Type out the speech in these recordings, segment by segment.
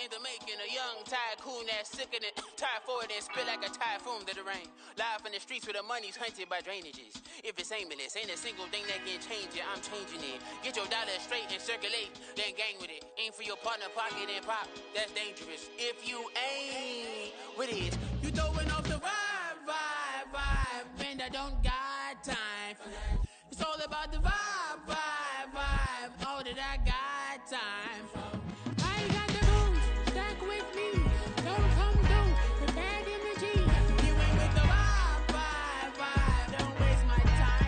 in the making, a young tycoon that's sickening, tired for it and spit like a typhoon to the rain. Live in the streets where the money's hunted by drainages. If it's aimless, ain't a single thing that can change it, I'm changing it. Get your dollar straight and circulate, then gang with it. Aim for your partner, pocket and pop, that's dangerous. If you ain't with it, you throwing off the vibe, and I don't got time for that. It's all about the vibe, all that I got time for. I got the booze, stuck with me. Don't come through with bad energy. You ain't with the vibe. Don't waste my time.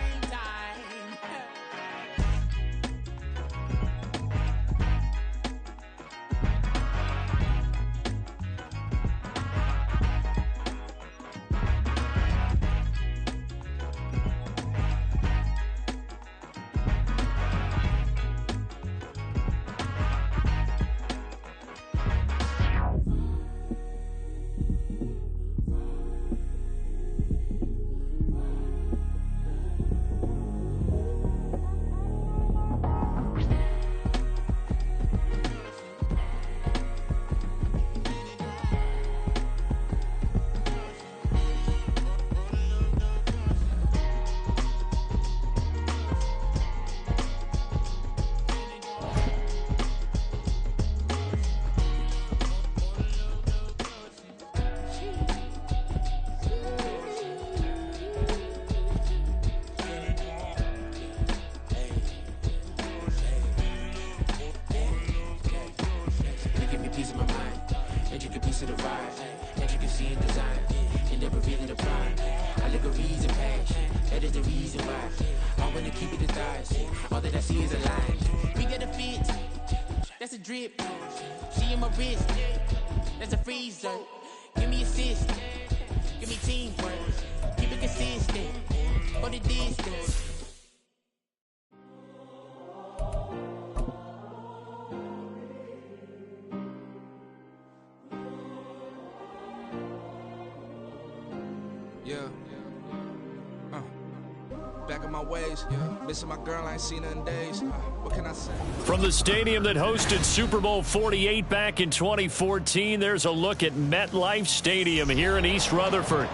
Drip, she in my wrist, that's a freezer. Give me assist, give me teamwork, keep it consistent, for the distance. Yeah. Back in my ways, missing my girl, I ain't seen her in days. What can I say? From the stadium that hosted Super Bowl 48 back in 2014, there's a look at MetLife Stadium here in East Rutherford.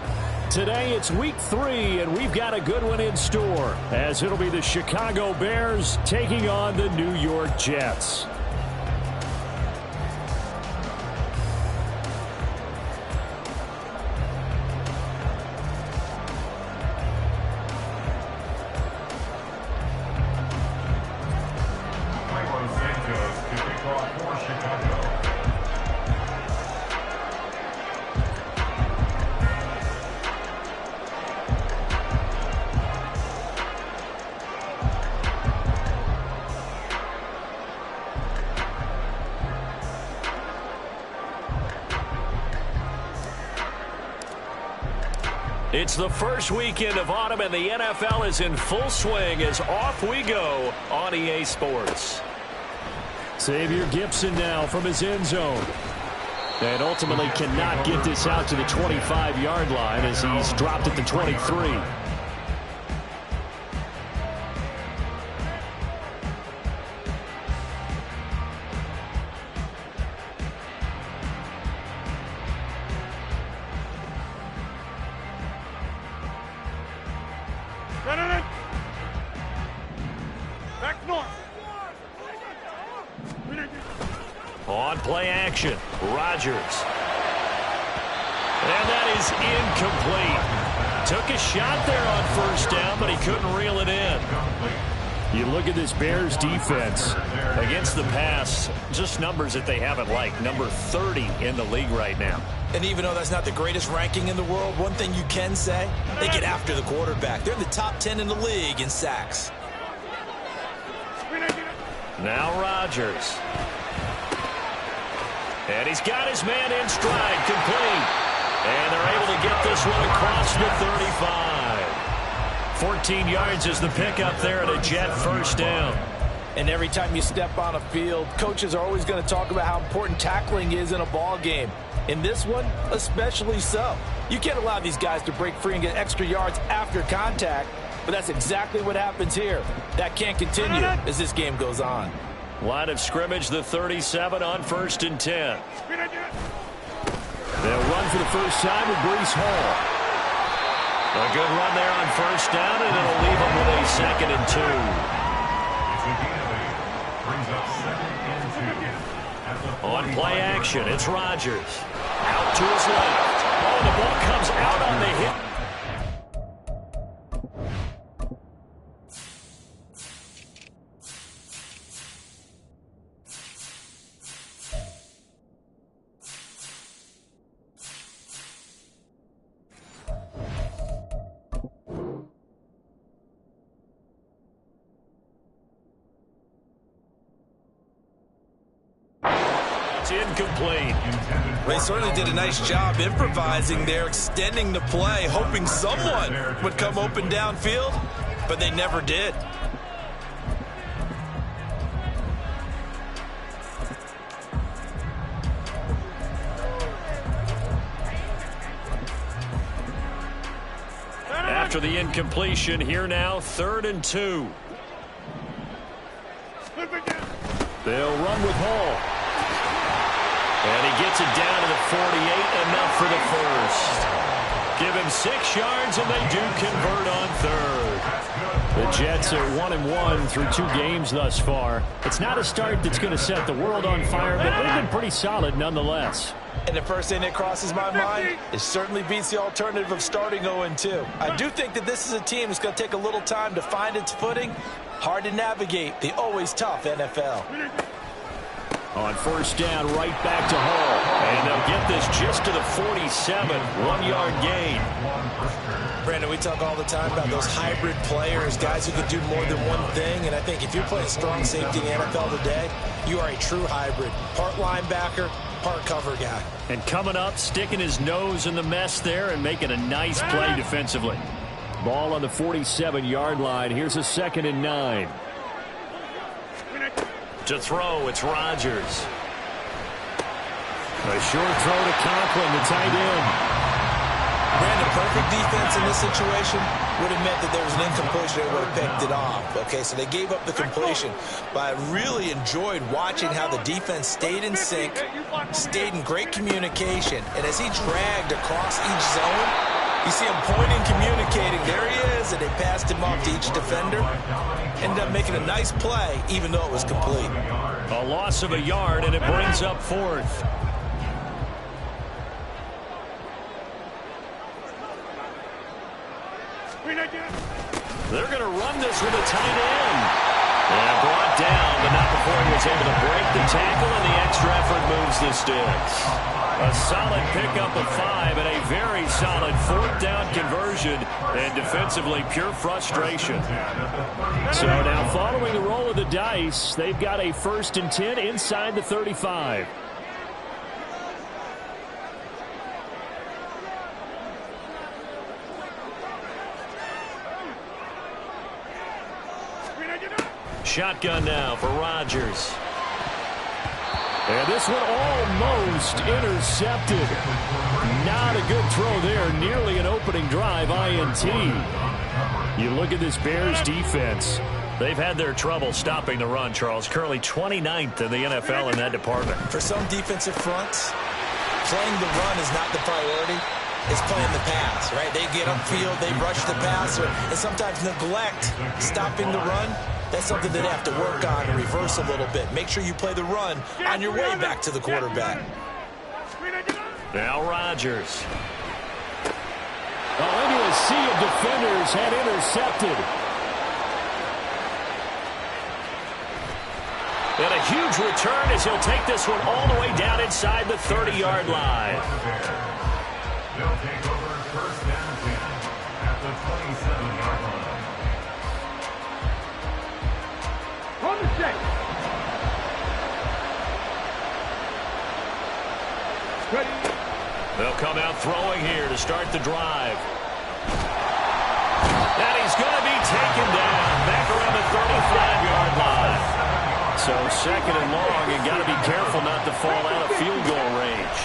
Today it's week 3, and we've got a good one in store, as it'll be the Chicago Bears taking on the New York Jets. It's the first weekend of autumn, and the NFL is in full swing as off we go on EA Sports. Xavier Gibson now from his end zone. And ultimately cannot get this out to the 25-yard line as he's dropped at the 23. On play action, Rodgers. And that is incomplete. Took a shot there on first down, but he couldn't reel it in. You look at this Bears defense against the pass, just numbers that they haven't liked. Number 30 in the league right now. And even though that's not the greatest ranking in the world, one thing you can say, they get after the quarterback. They're in the top 10 in the league in sacks. Now Rodgers. And he's got his man in stride, complete. And they're able to get this one across the 35. 14 yards is the pickup there at a Jet first down. And every time you step on a field, coaches are always going to talk about how important tackling is in a ball game. In this one, especially so. You can't allow these guys to break free and get extra yards after contact, but that's exactly what happens here. That can't continue as this game goes on. Line of scrimmage, the 37 on 1st and 10. They'll run for the first time with Breece Hall. A good run there on 1st down, and it'll leave them with a 2nd and 2. On play action, it's Rodgers. Out to his left. Oh, the ball comes out on the hit. Incomplete. They certainly did a nice job improvising there, extending the play, hoping someone would come open downfield, but they never did. After the incompletion, here now, 3rd and 2. They'll run with Hall. And he gets it down to the 48, enough for the first. Give him 6 yards, and they do convert on 3rd. The Jets are 1-1 through 2 games thus far. It's not a start that's going to set the world on fire, but they've been pretty solid nonetheless. And the first thing that crosses my mind, it certainly beats the alternative of starting 0-2. I do think that this is a team that's going to take a little time to find its footing. Hard to navigate the always tough NFL. On 1st down, right back to Hall. And they'll get this just to the 47, 1-yard gain. Brandon, we talk all the time about those hybrid players, guys who can do more than one thing. And I think if you're playing strong safety in the NFL today, you are a true hybrid. Part linebacker, part cover guy. And coming up, sticking his nose in the mess there and making a nice play defensively. Ball on the 47-yard line. Here's a 2nd and 9. To throw, it's Rodgers. A short throw to Conklin, the tight end. Brandon, perfect defense in this situation would have meant that there was an incompletion. They would have picked it off. Okay, so they gave up the completion. But I really enjoyed watching how the defense stayed in sync, stayed in great communication. And as he dragged across each zone, you see him pointing, communicating. There he is, and they passed him off to each defender. Ended up making a nice play, even though it was complete. A loss of a yard, and it brings up 4th. They're going to run this with a tight end. And brought down, but not before he was able to break the tackle, and the extra effort moves the sticks. A solid pickup of 5 and a very solid 4th down conversion, and defensively pure frustration. So now following the roll of the dice, they've got a 1st and 10 inside the 35. Shotgun now for Rodgers. And this one almost intercepted. Not a good throw there. Nearly an opening drive INT. You look at this Bears defense. They've had their trouble stopping the run, Charles. Currently 29th in the NFL in that department. For some defensive fronts, playing the run is not the priority. It's playing the pass, right? They get upfield, they rush the passer, and sometimes neglect stopping the run. That's something that they have to work on and reverse a little bit. Make sure you play the run on your way back to the quarterback. Now Rodgers. Into a sea of defenders had intercepted. And a huge return as he'll take this one all the way down inside the 30-yard line. They'll take over 1st down 10 at the 27-yard line. On the check. Ready. They'll come out throwing here to start the drive. And he's going to be taken down back around the 35-yard line. So 2nd and long, and got to be careful not to fall out of field goal range.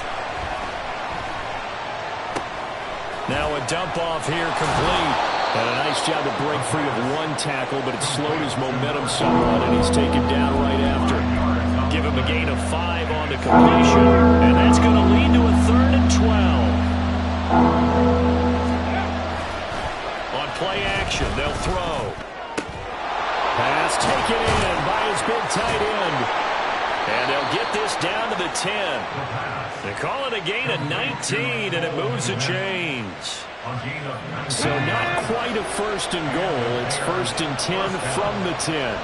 Now a dump off here complete. And a nice job to break free of one tackle, but it slowed his momentum somewhat, and he's taken down right after. Give him a gain of 5 on the completion, and that's going to lead to a 3rd and 12. On play action, they'll throw. Pass taken in by his big tight end. And they'll get this down to the 10. They call it a gain of 19, and it moves the chains. So not quite a 1st and goal. It's 1st and 10 from the 10.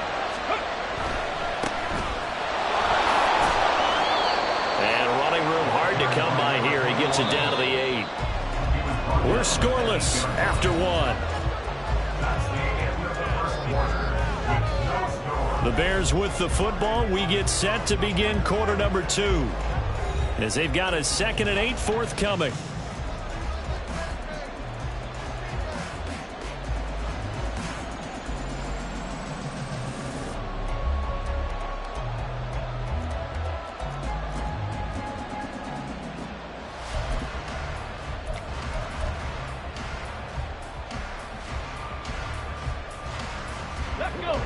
And running room hard to come by here. He gets it down to the 8. We're scoreless after 1. The Bears with the football. We get set to begin quarter number 2. As they've got a 2nd and 8 forthcoming. Let's go.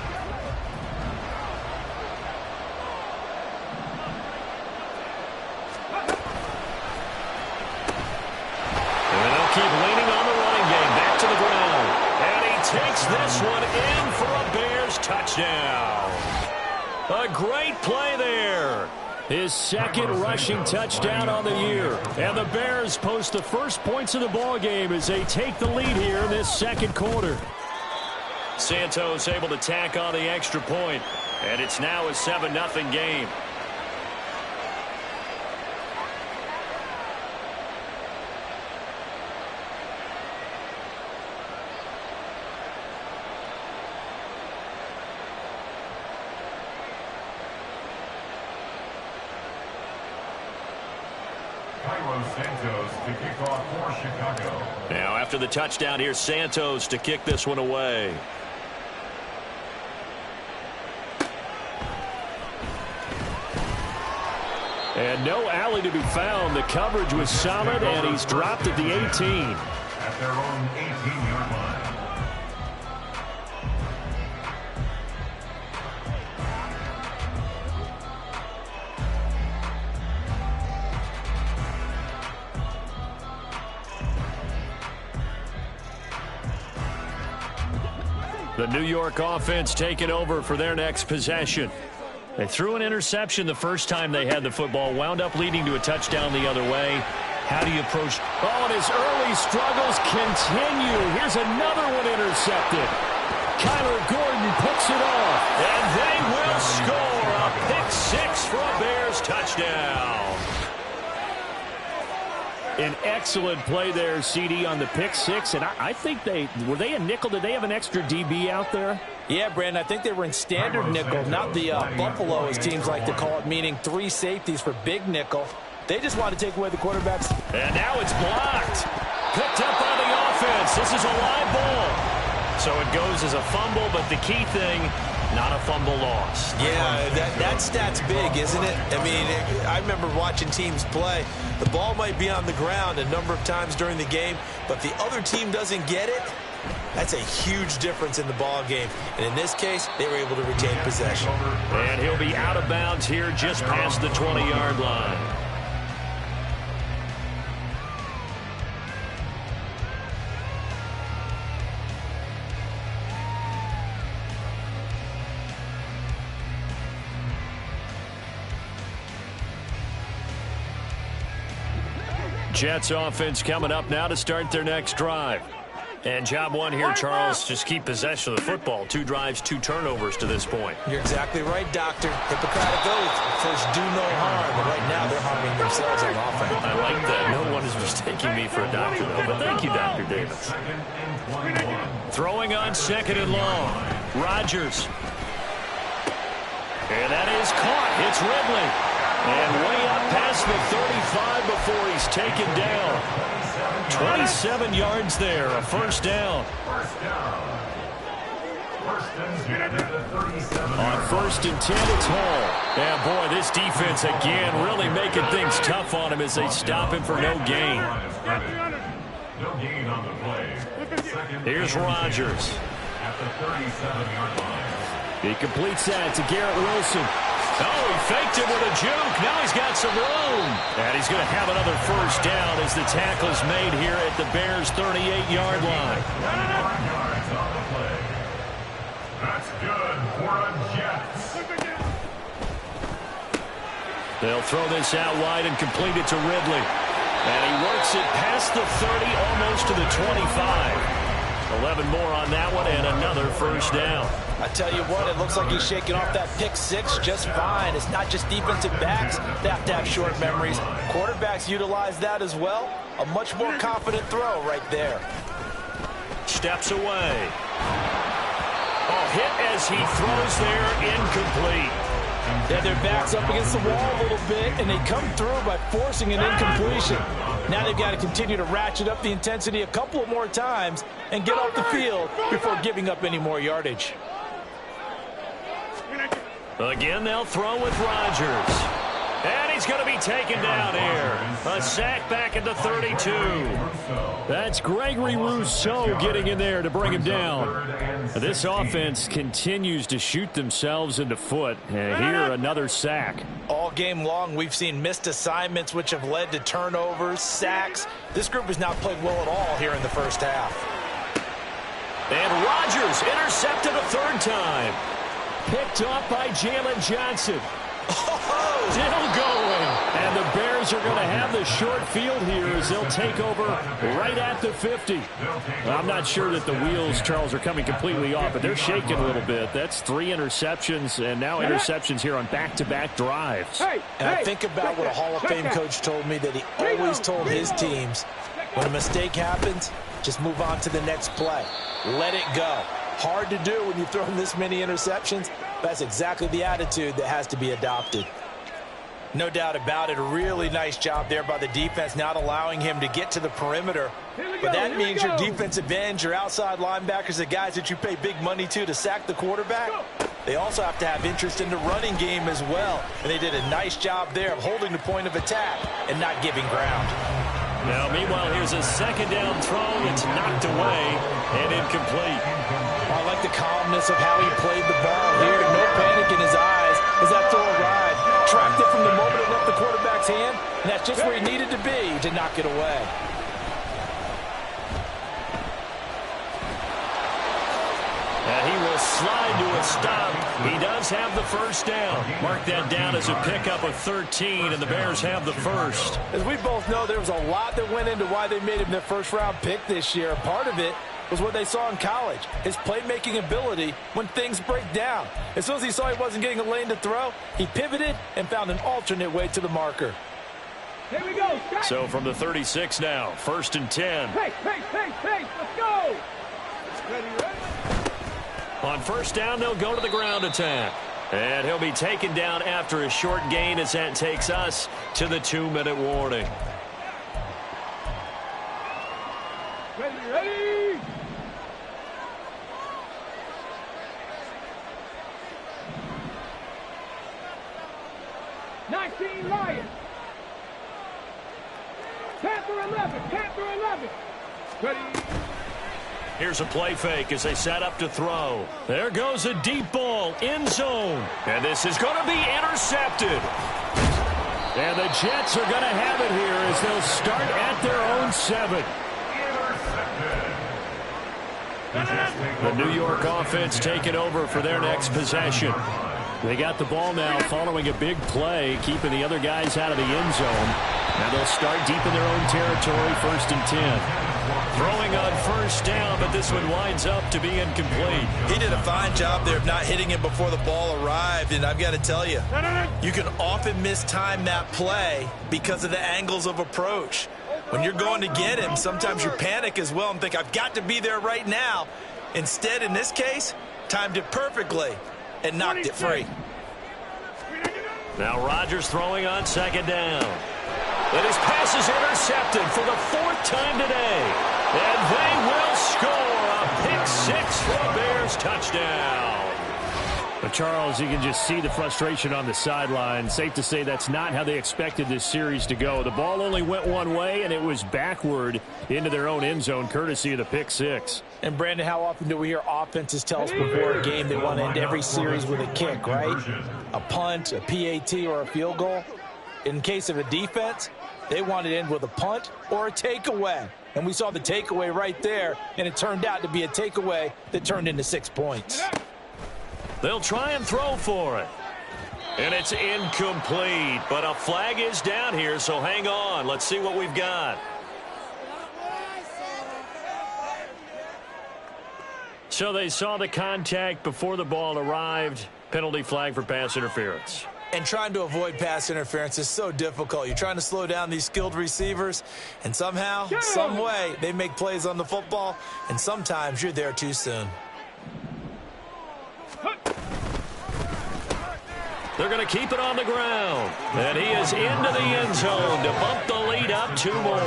Keep leaning on the running game. Back to the ground. And he takes this one in for a Bears touchdown. A great play there. His 2nd rushing touchdown on the year. And the Bears post the first points of the ball game as they take the lead here in this 2nd quarter. Santos able to tack on the extra point. And it's now a 7-0 game. Santos to kick off for Chicago. Now after the touchdown, here's Santos to kick this one away. And no alley to be found. The coverage was solid, and he's dropped at the 18. At their own 18-yard line. The New York offense taking over for their next possession. They threw an interception the first time they had the football, wound up leading to a touchdown the other way. How do you approach? Oh, and his early struggles continue. Here's another one intercepted. Kyler Gordon picks it off, and they will score a pick 6 for a Bears touchdown. An excellent play there, CD, on the pick 6, and I think were they a nickel? Did they have an extra DB out there? Yeah, Brandon, I think they were in standard nickel, not the Buffalo, as teams like to call it, meaning 3 safeties for big nickel. They just want to take away the quarterbacks. And now it's blocked. Picked up by the offense. This is a live ball. So it goes as a fumble, but the key thing, not a fumble lost. Yeah, that stat's big, isn't it? I mean, I remember watching teams play. The ball might be on the ground a number of times during the game, but if the other team doesn't get it, that's a huge difference in the ball game. And in this case, they were able to retain possession. And he'll be out of bounds here just past the 20-yard line. Jets offense coming up now to start their next drive. And job one here, Charles, just keep possession of the football. 2 drives, 2 turnovers to this point. You're exactly right, Doctor. Hippocratic oath. First, do no harm. But right now, they're harming themselves on offense. I like that. No one is mistaking me for a doctor, though. But thank you, Dr. Davis. Throwing on 2nd and long. Rodgers. And that is caught. It's Ridley. And way up past the 35 before he's taken down. 27 yards there, a first down. On 1st and 10, it's Hall. And boy, this defense again really making things tough on him as they stop him for no gain. No gain on the play. Here's Rodgers. At the 37-yard line. He completes that to Garrett Wilson. Oh, he faked it with a juke. Now he's got some room. And he's going to have another first down as the tackle's made here at the Bears' 38-yard line. 4 yards on the play. That's good for a Jets. They'll throw this out wide and complete it to Ridley. And he works it past the 30, almost to the 25. 11 more on that one and another first down. I tell you what, it looks like he's shaking off that pick six just fine. It's not just defensive backs that have to have short memories. Quarterbacks utilize that as well. A much more confident throw right there. Steps away. Oh, hit as he throws there, incomplete. Yeah, their back's up against the wall a little bit, and they come through by forcing an incompletion. Now they've got to continue to ratchet up the intensity a couple of more times and get off the field before giving up any more yardage. Again, they'll throw with Rodgers. And he's going to be taken down here. A sack back at the 32. That's Gregory Rousseau getting in there to bring him down. This offense continues to shoot themselves in the foot. And here, another sack. All game long, we've seen missed assignments, which have led to turnovers, sacks. This group has not played well at all here in the first half. And Rodgers intercepted a third time. Picked off by Jalen Johnson. Still going. And the Bears are going to have the short field here as they'll take over right at the 50. I'm not sure that the wheels, Charles, are coming completely off, but they're shaking a little bit. That's 3 interceptions, and now interceptions here on back-to-back drives. And I think about what a Hall of Fame coach told me, that he always told his teams, when a mistake happens, just move on to the next play. Let it go. Hard to do when you've thrown this many interceptions. That's exactly the attitude that has to be adopted. No doubt about it. A really nice job there by the defense, not allowing him to get to the perimeter. But that means your defensive ends, your outside linebackers, the guys that you pay big money to sack the quarterback, they also have to have interest in the running game as well. And they did a nice job there of holding the point of attack and not giving ground. Now, meanwhile, here's a second down throw. It's knocked away and incomplete. I like the calmness of how he played the ball here. No panic in his eyes as that throw arrived. Tracked it from the moment it left the quarterback's hand, and that's just where he needed to be to knock it away. And he will slide to a stop. He does have the first down. Mark that down as a pickup of 13, and the Bears have the first. As we both know, there was a lot that went into why they made him their first-round pick this year. Part of it was what they saw in college, his playmaking ability when things break down. As soon as he saw he wasn't getting a lane to throw, he pivoted and found an alternate way to the marker. Here we go. So from the 36 now, 1st and 10. Hey, let's go. Ready. On first down, they'll go to the ground attack. And he'll be taken down after a short gain as that takes us to the 2-minute warning. Ready. 19 Lions. Panther 11. Ready. Here's a play fake as they set up to throw. There goes a deep ball, end zone. And this is going to be intercepted. And the Jets are going to have it here as they'll start at their own 7. The New York offense taking over for their next possession. They got the ball now following a big play, keeping the other guys out of the end zone. Now they'll start deep in their own territory, 1st and 10. Throwing on first down, but this one winds up to be incomplete. He did a fine job there of not hitting him before the ball arrived, and I've got to tell you, you can often mistime that play because of the angles of approach. When you're going to get him, sometimes you panic as well and think, I've got to be there right now. Instead, in this case, timed it perfectly and knocked it free. Now Rodgers throwing on second down. And his pass is intercepted for the 4th time today. And they will score a pick 6 for a Bears touchdown. But Charles, you can just see the frustration on the sideline. Safe to say that's not how they expected this series to go. The ball only went one way, and it was backward into their own end zone, courtesy of the pick six. And, Brandon, how often do we hear offenses tell us before a game they want to end every series with a kick, right? A punt, a PAT, or a field goal. In case of a defense, they want to end with a punt or a takeaway. And we saw the takeaway right there, and it turned out to be a takeaway that turned into 6 points. They'll try and throw for it. And it's incomplete, but a flag is down here, so hang on. Let's see what we've got. So they saw the contact before the ball arrived. Penalty flag for pass interference. And trying to avoid pass interference is so difficult. You're trying to slow down these skilled receivers, and somehow, some way, they make plays on the football, and sometimes you're there too soon. They're going to keep it on the ground. And he is into the end zone to bump the lead up 2 more.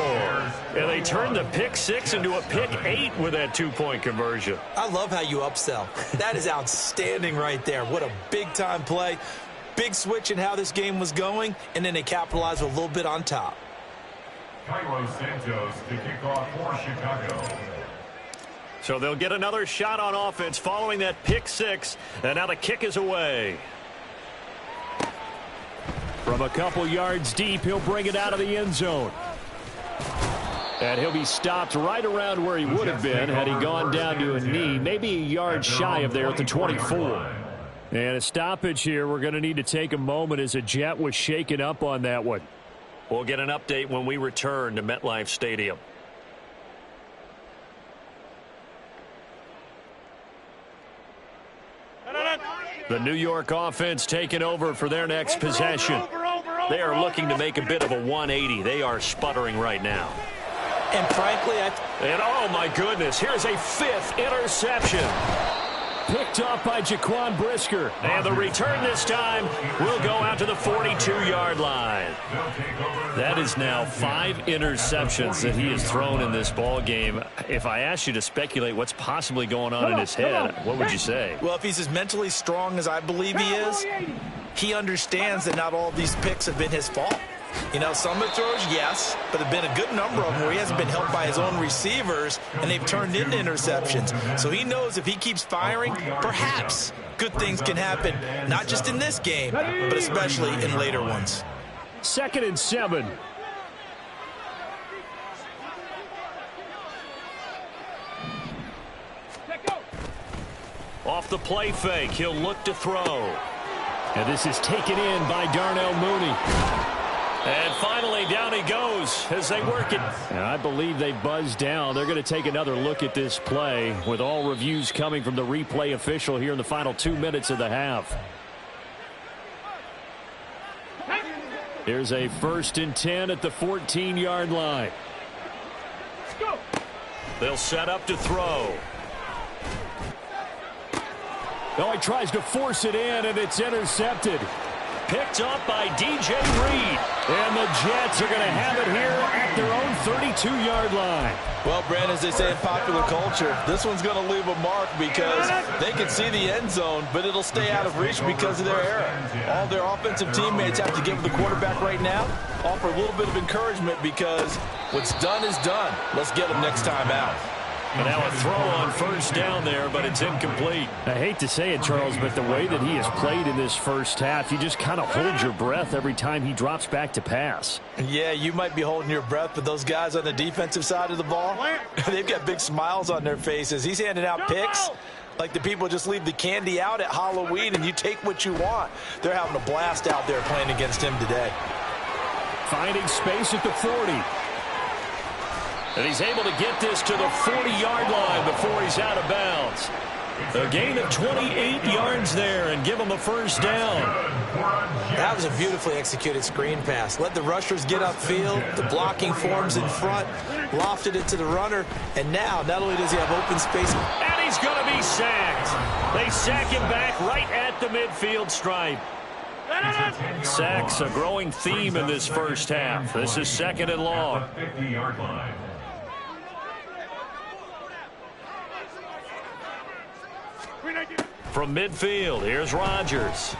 And they turned the pick 6 into a pick 8 with that 2-point conversion. I love how you upsell. That is outstanding right there. What a big-time play. Big switch in how this game was going, and then they capitalized a little bit on top. Cairo Santos to kick off for Chicago. So they'll get another shot on offense following that pick 6. And now the kick is away. From a couple yards deep, he'll bring it out of the end zone. And he'll be stopped right around where he would have been had he gone down to a knee, maybe a yard shy of there at the 24. And a stoppage here. We're going to need to take a moment as a Jet was shaken up on that one. We'll get an update when we return to MetLife Stadium. The New York offense taking over for their next possession. They are looking to make a bit of a 180. They are sputtering right now. And frankly, oh my goodness, here's a 5th interception. Picked off by Jaquan Brisker. And the return this time will go out to the 42-yard line. That is now 5 interceptions that he has thrown in this ball game. If I asked you to speculate what's possibly going on in his head, what would you say? Well, if he's as mentally strong as I believe he is, he understands that not all of these picks have been his fault. You know, some of the throws, yes, but there have been a good number of them where he hasn't been helped by his own receivers, and they've turned into interceptions. So he knows if he keeps firing, perhaps good things can happen, not just in this game, but especially in later ones. 2nd and 7. Off the play fake, he'll look to throw. And this is taken in by Darnell Mooney. And finally, down he goes as they work it. And I believe they buzzed down. They're going to take another look at this play with all reviews coming from the replay official here in the final 2 minutes of the half. Here's a 1st and 10 at the 14-yard line. They'll set up to throw. Oh, he tries to force it in, and it's intercepted. Picked up by DJ Reed. And the Jets are going to have it here at their own 32-yard line. Well, Brandon, as they say in popular culture, this one's going to leave a mark because they can see the end zone, but it'll stay out of reach because of their error. All their offensive teammates have to give the quarterback right now, offer a little bit of encouragement because what's done is done. Let's get them next time out. And now a throw on 1st down there, but it's incomplete. I hate to say it, Charles, but the way that he has played in this first half, you just kind of hold your breath every time he drops back to pass. Yeah, you might be holding your breath, but those guys on the defensive side of the ball, they've got big smiles on their faces. He's handing out picks like the people just leave the candy out at Halloween and you take what you want. They're having a blast out there playing against him today. Finding space at the 40. And he's able to get this to the 40-yard line before he's out of bounds. A gain of 28 yards there and give him a 1st down. That was a beautifully executed screen pass. Let the rushers get upfield. The blocking forms in front. Lofted it to the runner. And now, not only does he have open space. And he's going to be sacked. They sack him back right at the midfield stripe. Sacks a growing theme in this first half. This is 2nd and long. 50-yard line. from midfield. Here's Rodgers.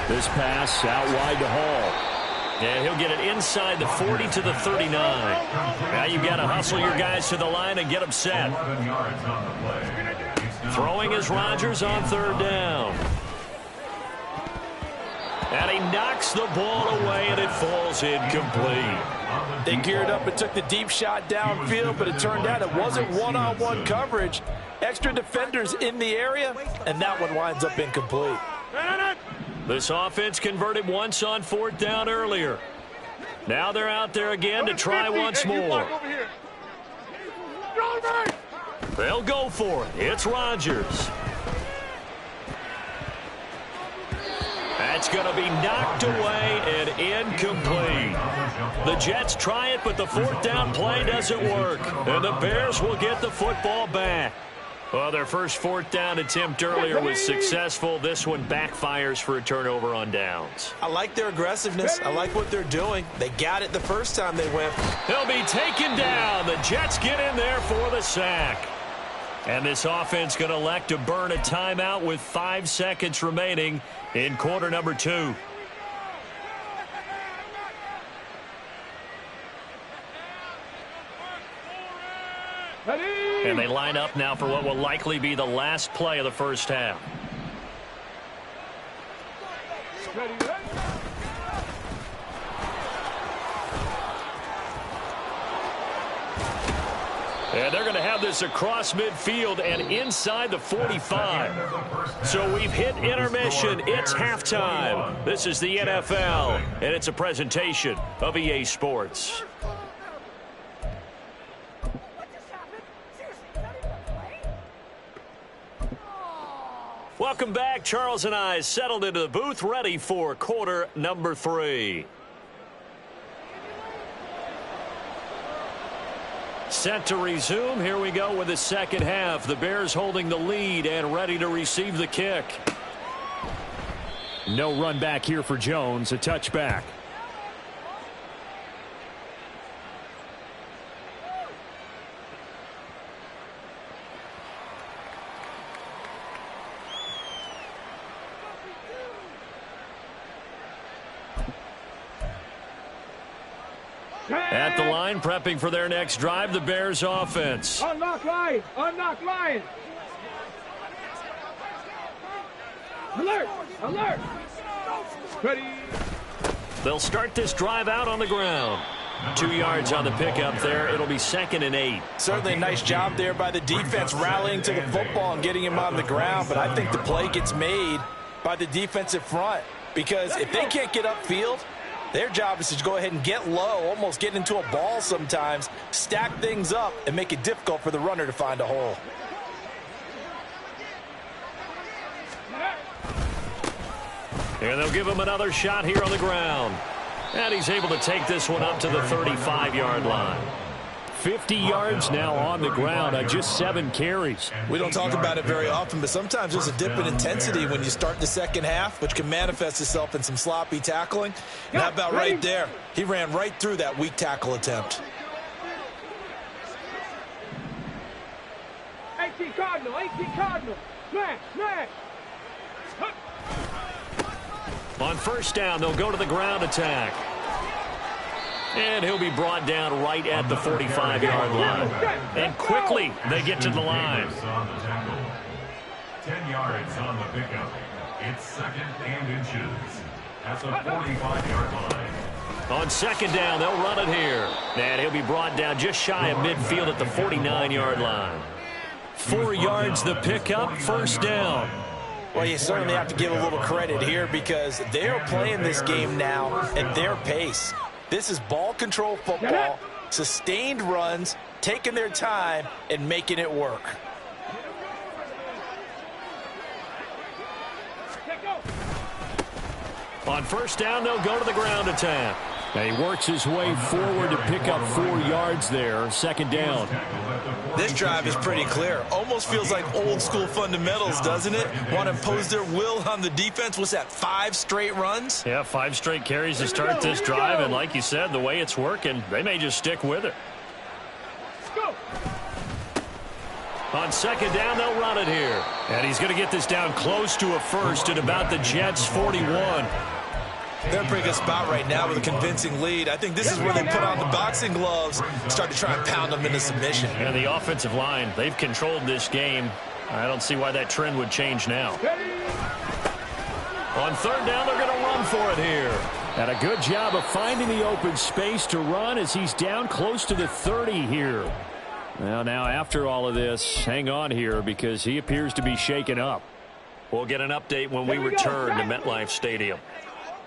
This pass out wide to Hall. And he'll get it inside the 40 to the 39. Now you've got to hustle your guys to the line and get them set. Throwing is Rodgers on third down. And he knocks the ball away, and it falls incomplete. They geared up and took the deep shot downfield, but it turned out it wasn't one-on-one coverage. Extra defenders in the area, and that one winds up incomplete. This offense converted once on fourth down earlier. Now they're out there again to try once more. They'll go for it. It's Rodgers. That's going to be knocked away and incomplete. The Jets try it, but the fourth down play doesn't work. And the Bears will get the football back. Well, their first fourth down attempt earlier was successful. This one backfires for a turnover on downs. I like their aggressiveness. I like what they're doing. They got it the first time they went. He'll be taken down. The Jets get in there for the sack. And this offense going to elect to burn a timeout with 5 seconds remaining in quarter number 2. And they line up now for what will likely be the last play of the first half. And they're going to have this across midfield and inside the 45. So we've hit intermission. It's halftime. This is the NFL, and it's a presentation of EA Sports. Welcome back. Charles and I settled into the booth, ready for quarter number 3. Set to resume. Here we go with the second half. The Bears holding the lead and ready to receive the kick. No run back here for Jones. A touchback. At the line, prepping for their next drive, the Bears offense. Unlock line! Unlock line! Alert! Alert! Ready! They'll start this drive out on the ground. 2 yards on the pickup there. It'll be 2nd and 8. Certainly a nice job there by the defense rallying to the football and getting him on the ground, but I think the play gets made by the defensive front because if they can't get upfield, their job is to go ahead and get low, almost get into a ball sometimes, stack things up, and make it difficult for the runner to find a hole. And they'll give him another shot here on the ground. And he's able to take this one up to the 35-yard line. 50 yards now on the ground on just 7 carries. We don't talk about it very often, but sometimes there's a dip in intensity when you start the second half, which can manifest itself in some sloppy tackling. And how about right there? He ran right through that weak tackle attempt. 18 Cardinal! 18 Cardinal! Smash! Smash! On first down, they'll go to the ground attack. And he'll be brought down right at the 45-yard line. And quickly, they get to the line. 10 yards on the pickup. It's 2nd and inches at the 45-yard line. On second down, they'll run it here. And he'll be brought down just shy of midfield at the 49-yard line. 4 yards the pickup, first down. Well, you certainly have to give a little credit here because they're playing this game now at their pace. This is ball control football, sustained runs, taking their time, and making it work. On first down, they'll go to the ground attack. And he works his way forward to pick up 4 yards there, 2nd down. This drive is pretty clear. Almost feels like old school fundamentals, doesn't it? Want to impose their will on the defense. What's that, 5 straight runs? Yeah, 5 straight carries to start this drive. And like you said, the way it's working, they may just stick with it. On second down, they'll run it here. And he's going to get this down close to a first at about the Jets' 41. They're in a pretty good spot right now with a convincing lead. I think this is where they put on the boxing gloves, start to try and pound them into submission. And the offensive line, they've controlled this game. I don't see why that trend would change now. On third down, they're going to run for it here. And a good job of finding the open space to run as he's down close to the 30 here. Well, now after all of this, hang on here because he appears to be shaken up. We'll get an update when we return to MetLife Stadium.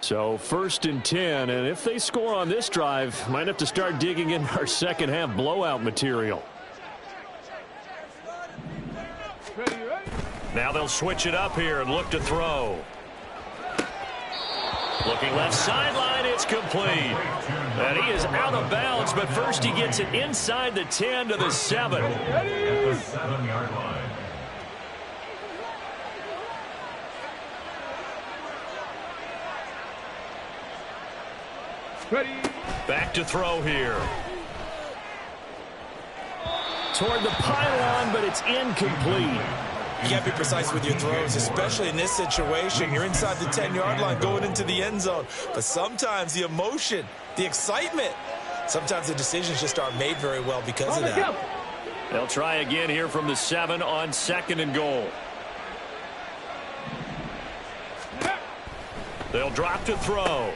So 1st and 10, and if they score on this drive, might have to start digging in our second half blowout material. Now they'll switch it up here and look to throw. Looking left sideline, it's complete. And he is out of bounds, but first he gets it inside the 10 to the 7. At the 7-yard line. Ready. Back to throw here. Toward the pylon, but it's incomplete. You got to be precise with your throws, especially in this situation. You're inside the 10-yard line going into the end zone. But sometimes the emotion, the excitement, sometimes the decisions just aren't made very well because of that. They'll try again here from the 7 on 2nd and goal. They'll drop to throw.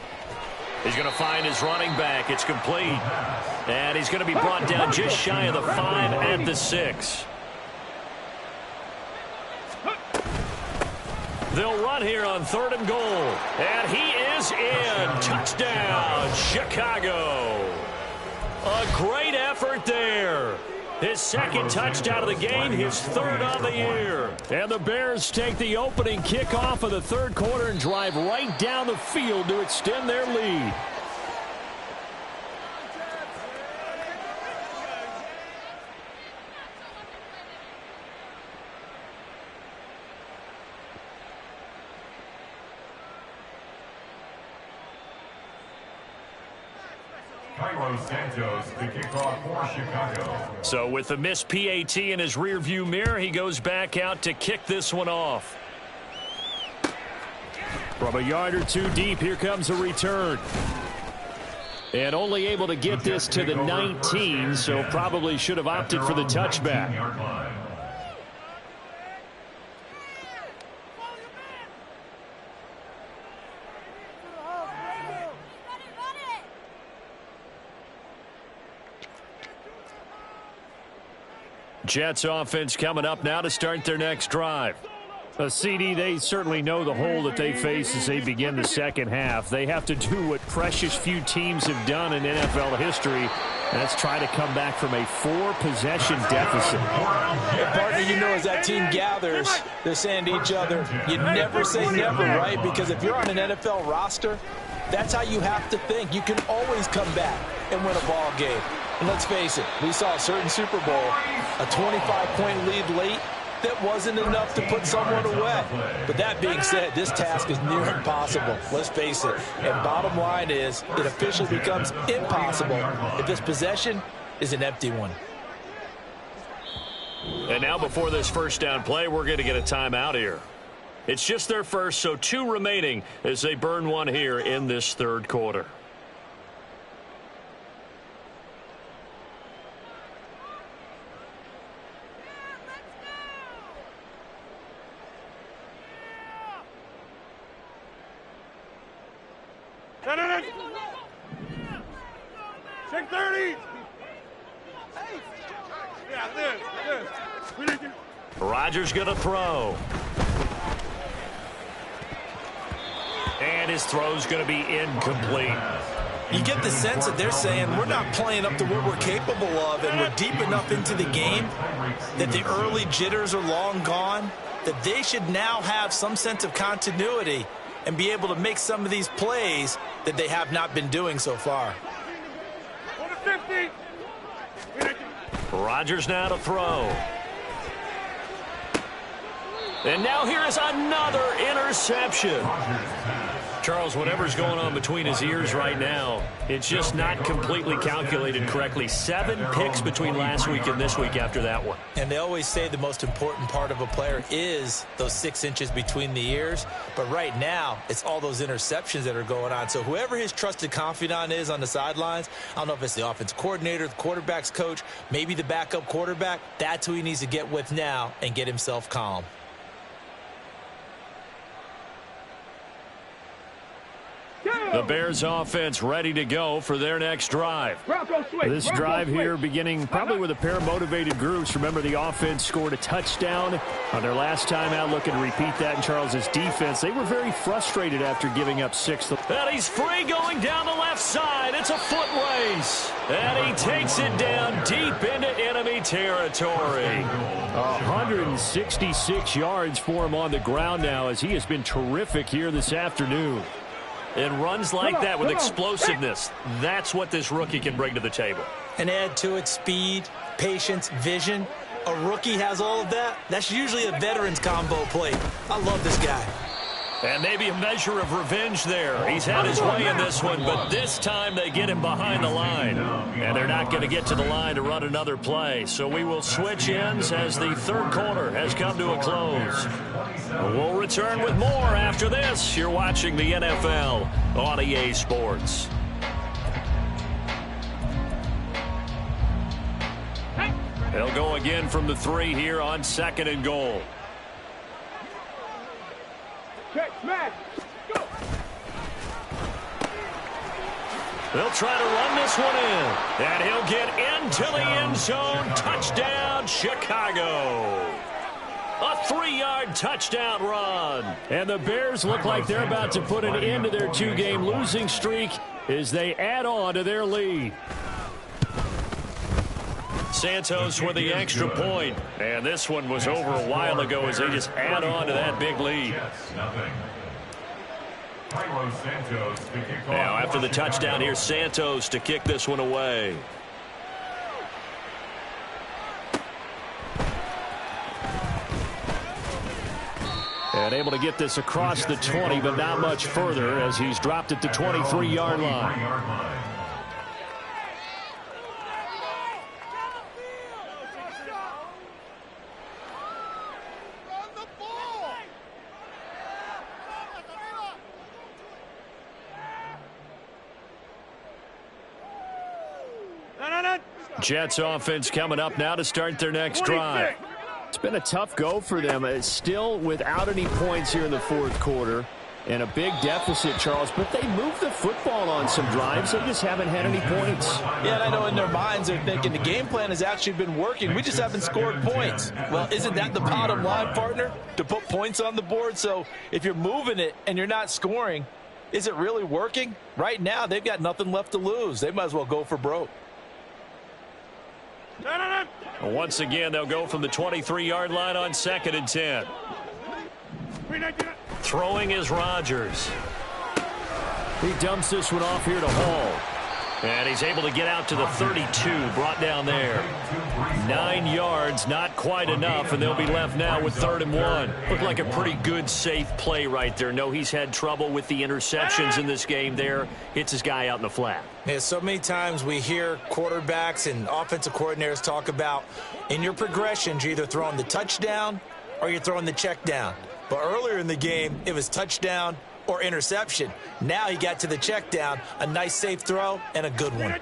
He's going to find his running back. It's complete. And he's going to be brought down just shy of the 5 at the 6. They'll run here on 3rd and goal. And he is in. Touchdown, Chicago. A great effort there. His 2nd touchdown of the game, his 3rd on the year. And the Bears take the opening kickoff of the 3rd quarter and drive right down the field to extend their lead. Santos to kick off for Chicago. So with the missed PAT in his rearview mirror, he goes back out to kick this one off. From a yard or two deep, here comes a return. And only able to get this to the 19, so probably should have opted for the touchback. Jets offense coming up now to start their next drive. CD, they certainly know the hole that they face as they begin the second half. They have to do what precious few teams have done in NFL history. That's try to come back from a 4-possession deficit. And partner, you know, as that team gathers, they're saying to each other, you never say never, right? Because if you're on an NFL roster, that's how you have to think. You can always come back and win a ball game. And let's face it, we saw a certain Super Bowl, a 25-point lead late, that wasn't enough to put someone away. But that being said, this task is near impossible. Let's face it. And bottom line is, it officially becomes impossible if this possession is an empty one. And now before this first down play, we're going to get a timeout here. It's just their first, so 2 remaining as they burn one here in this 3rd quarter. Check 30. Rodgers going to throw. And his throw's going to be incomplete. You get the sense that they're saying we're not playing up to what we're capable of, and we're deep enough into the game that the early jitters are long gone, that they should now have some sense of continuity and be able to make some of these plays that they have not been doing so far. Rodgers now to throw. And now here is another interception. Charles, whatever's going on between his ears right now, it's just not completely calculated correctly. 7 picks between last week and this week after that one. And they always say the most important part of a player is those 6 inches between the ears. But right now, it's all those interceptions that are going on. So whoever his trusted confidant is on the sidelines, I don't know if it's the offense coordinator, the quarterback's coach, maybe the backup quarterback, that's who he needs to get with now and get himself calm. The Bears offense ready to go for their next drive. This drive here beginning probably with a pair of motivated groups. Remember, the offense scored a touchdown on their last time out, looking to repeat that in Charles's defense. They were very frustrated after giving up 6. And he's free going down the left side. It's a foot race. And he takes it down deep into enemy territory. 166 yards for him on the ground now, as he has been terrific here this afternoon. And runs like that with explosiveness. That's what this rookie can bring to the table. And add to it speed, patience, vision. A rookie has all of that. That's usually a veteran's combo play. I love this guy. And maybe a measure of revenge there. He's had his way in this one, but this time they get him behind the line. And they're not going to get to the line to run another play. So we will switch ends as the third quarter has come to a close. We'll return with more after this. You're watching the NFL on EA Sports. They'll go again from the 3 here on 2nd and goal. They'll try to run this one in. And he'll get into the end zone. Touchdown, Chicago. A 3-yard touchdown run. And the Bears look like they're about to put an end to their 2-game losing streak as they add on to their lead. Santos with the extra point. And this one was over a while ago as they just add on to that big lead. Now after the touchdown, here's Santos to kick this one away. And able to get this across the 20, but not much further as he's dropped it to 23-yard line. Jets offense coming up now to start their next drive. It's been a tough go for them. It's still without any points here in the fourth quarter. And a big deficit, Charles. But they moved the football on some drives. They just haven't had any points. Yeah, and I know in their minds they're thinking the game plan has actually been working. We just haven't scored points. Well, isn't that the bottom line, partner? To put points on the board? So if you're moving it and you're not scoring, is it really working? Right now, they've got nothing left to lose. They might as well go for broke. Once again, they'll go from the 23-yard line on 2nd and 10. Throwing is Rodgers. He dumps this one off here to Hall. And he's able to get out to the 32, brought down there. 9 yards, not quite enough, and they'll be left now with 3rd and 1. Looked like a pretty good, safe play right there. No, he's had trouble with the interceptions in this game there. Hits his guy out in the flat. Yeah, so many times we hear quarterbacks and offensive coordinators talk about in your progressions, you're either throwing the touchdown or you're throwing the check down. But earlier in the game, it was touchdown or interception. Now he got to the check down, a nice safe throw, and a good one. On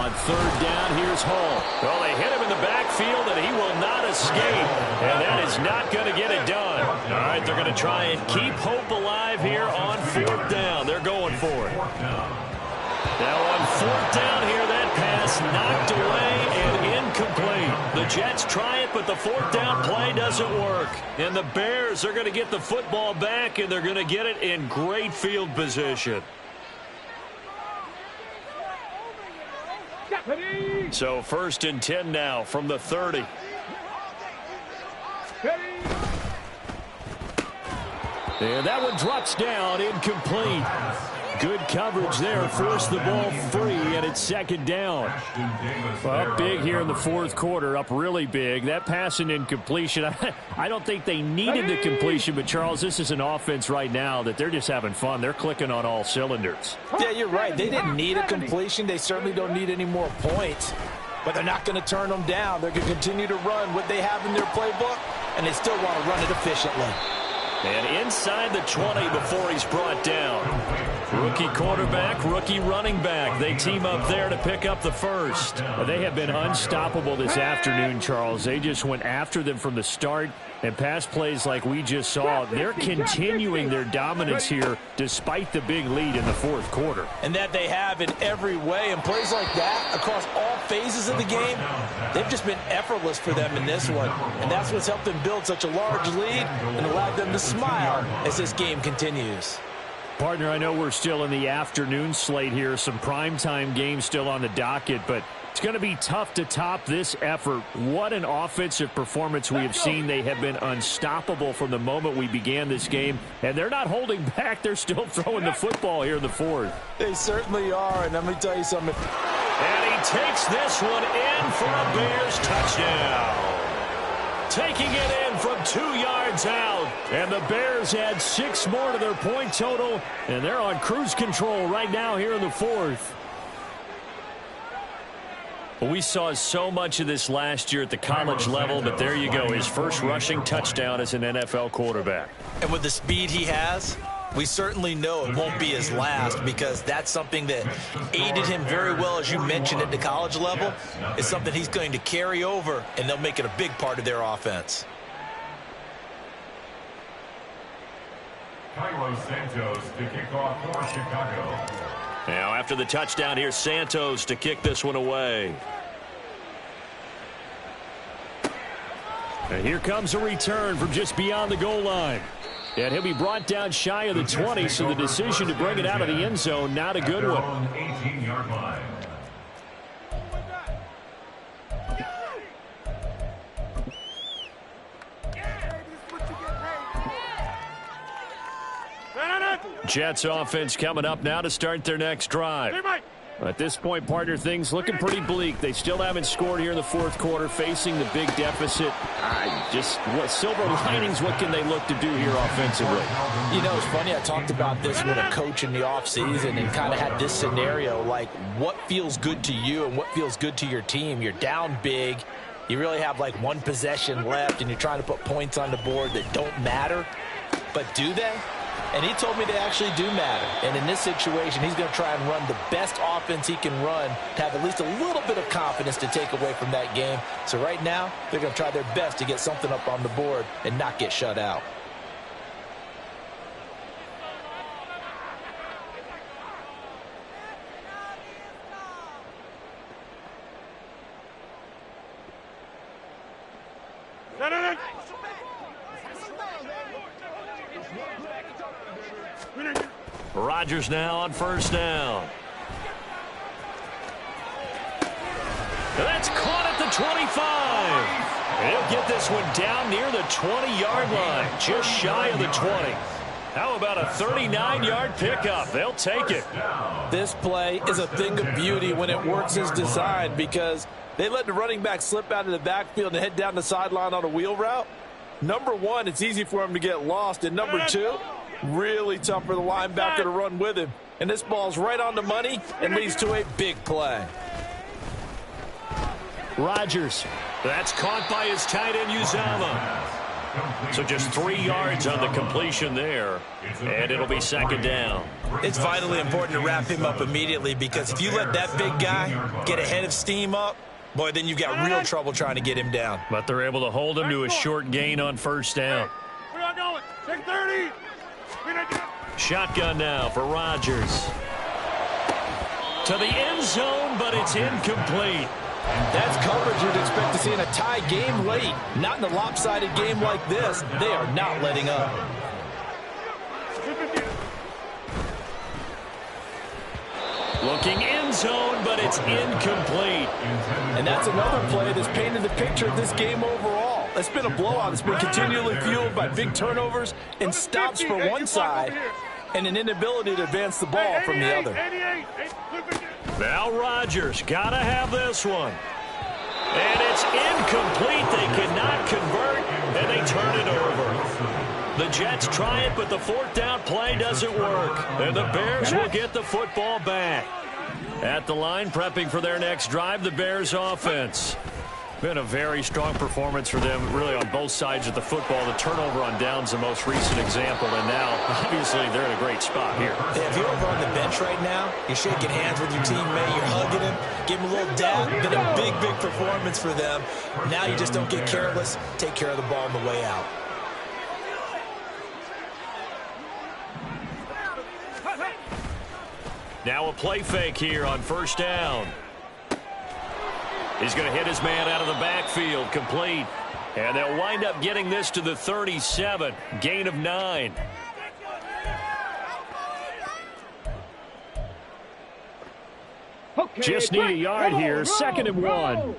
3rd down, here's Hall. Well, they hit him in the backfield, and he will not escape. And that is not going to get it done. All right, they're going to try and keep hope alive here on 4th down. They're going for it. Now on 4th down here, that pass knocked away and incomplete. The Jets try it, but the 4th down play doesn't work. And the Bears are going to get the football back, and they're going to get it in great field position. So 1st and 10 now from the 30. And that one drops down, incomplete. Good coverage there. Forced the ball free, and it's second down. Well, up big here in the fourth quarter. Up really big. That pass and incompletion. I don't think they needed the completion, but, Charles, this is an offense right now that they're just having fun. They're clicking on all cylinders. Yeah, you're right. They didn't need a completion. They certainly don't need any more points. But they're not going to turn them down. They're going to continue to run what they have in their playbook, and they still want to run it efficiently. And inside the 20 before he's brought down. Rookie quarterback, rookie running back. They team up there to pick up the first. They have been unstoppable this afternoon, Charles. They just went after them from the start. And pass plays like we just saw, they're continuing their dominance here despite the big lead in the fourth quarter. And that they have in every way. And plays like that across all phases of the game, they've just been effortless for them in this one. And that's what's helped them build such a large lead and allowed them to smile as this game continues. Partner, I know we're still in the afternoon slate here. Some primetime games still on the docket, but it's going to be tough to top this effort. What an offensive performance we have seen. They have been unstoppable from the moment we began this game, and they're not holding back. They're still throwing the football here in the fourth. They certainly are, and let me tell you something. And he takes this one in for a Bears touchdown. Taking it in from 2 yards out. And the Bears add 6 more to their point total, and they're on cruise control right now here in the fourth. We saw so much of this last year at the college level, but there you go, his first rushing touchdown as an NFL quarterback. And with the speed he has, we certainly know it won't be his last, because that's something that aided him very well, as you mentioned, at the college level. It's something he's going to carry over, and they'll make it a big part of their offense. Carlos Santos to kick off for Chicago. Now after the touchdown, here's Santos to kick this one away. And here comes a return from just beyond the goal line. And he'll be brought down shy of the 20, so the decision to bring it out of the end zone, not a good one. 18-yard line. Jets offense coming up now to start their next drive. At this point, partner, things looking pretty bleak. They still haven't scored here in the fourth quarter, facing the big deficit. What silver linings, what can they look to do here offensively? You know, it's funny, I talked about this with a coach in the offseason and kind of had this scenario, like what feels good to you and what feels good to your team. You're down big. You really have like one possession left, and you're trying to put points on the board that don't matter. But do they? And he told me they actually do matter. And in this situation, he's going to try and run the best offense he can run to have at least a little bit of confidence to take away from that game. So right now, they're going to try their best to get something up on the board and not get shut out. Rodgers now on first down. That's caught at the 25. He'll get this one down near the 20-yard line, just shy of the 20. How about a 39-yard pickup? They'll take it. This play is a thing of beauty when it works as designed, because they let the running back slip out of the backfield and head down the sideline on a wheel route. Number one, it's easy for him to get lost. And number two, really tough for the linebacker to run with him. And this ball's right on the money and leads to a big play. Rodgers. That's caught by his tight end, Uzama. So just 3 yards on the completion there, and it'll be second down. It's vitally important to wrap him up immediately, because if you let that big guy get ahead of steam up, boy, then you've got real trouble trying to get him down. But they're able to hold him to a short gain on first down. We are going. Take 30. Shotgun now for Rodgers. To the end zone, but it's incomplete. That's coverage you'd expect to see in a tie game late. Not in a lopsided game like this. They are not letting up. Looking end zone, but it's incomplete. And that's another play that's painted the picture of this game overall. It's been a blowout. It's been continually fueled by big turnovers and stops for one side and an inability to advance the ball from the other. Now Rodgers got to have this one. And it's incomplete. They cannot convert, and they turn it over. The Jets try it, but the fourth down play doesn't work. And the Bears will get the football back. At the line, prepping for their next drive, the Bears offense. Been a very strong performance for them, really, on both sides of the football. The turnover on downs, the most recent example, and now, obviously, they're in a great spot here. Yeah, if you're over on the bench right now, you're shaking hands with your teammate, you're hugging him, give him a little dab. Been a big, big performance for them. Now you just don't get careless. Take care of the ball on the way out. Now a play fake here on first down. He's going to hit his man out of the backfield, complete. And they'll wind up getting this to the 37, gain of 9. Just need a yard here, 2nd and 1.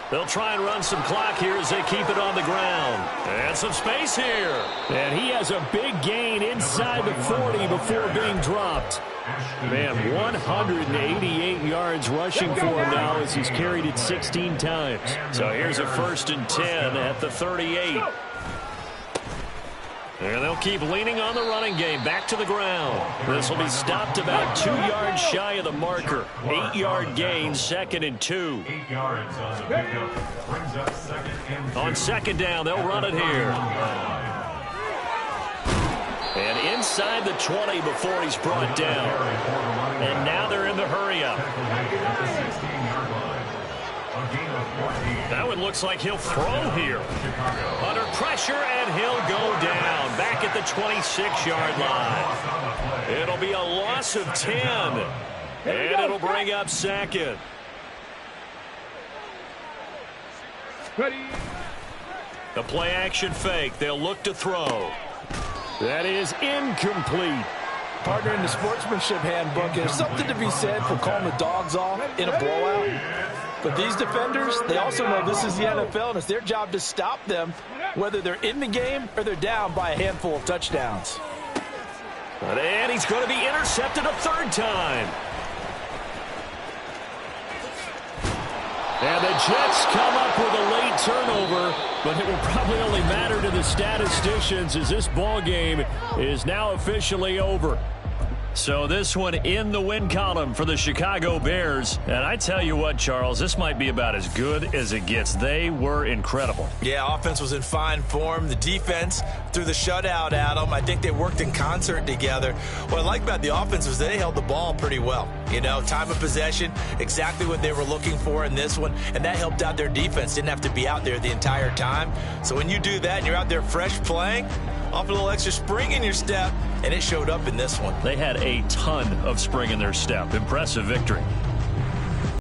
They'll try and run some clock here as they keep it on the ground. And some space here. And he has a big gain inside the 40 before being dropped. Man, 188 yards rushing for him now as he's carried it 16 times. So here's a 1st and 10 at the 38. And they'll keep leaning on the running game. Back to the ground. This will be stopped about 2 yards shy of the marker. 8-yard gain, 2nd and 2. 8 yards on the pickup. Brings up 2nd and 2. On 2nd down, they'll run it here. And inside the 20 before he's brought down. And now they're in the hurry-up. That one looks like he'll throw here. Under pressure, and he'll go down. Back at the 26-yard line. It'll be a loss of 10. And it'll bring up 2nd. The play-action fake. They'll look to throw. That is incomplete. Partner, in the sportsmanship handbook, there's something to be said for calling the dogs off in a blowout. But these defenders, they also know this is the NFL, and it's their job to stop them, whether they're in the game or they're down by a handful of touchdowns. And he's going to be intercepted a 3rd time. And the Jets come up with a late turnover, but it will probably only matter to the statisticians as this ball game is now officially over. So this one in the win column for the Chicago Bears. And I tell you what, Charles, this might be about as good as it gets. They were incredible. Yeah, offense was in fine form. The defense threw the shutout at them. I think they worked in concert together. What I like about the offense was they held the ball pretty well. You know, time of possession, exactly what they were looking for in this one. And that helped out their defense. Didn't have to be out there the entire time. So when you do that and you're out there fresh playing, off a little extra spring in your step, and it showed up in this one. They had a ton of spring in their step. Impressive victory.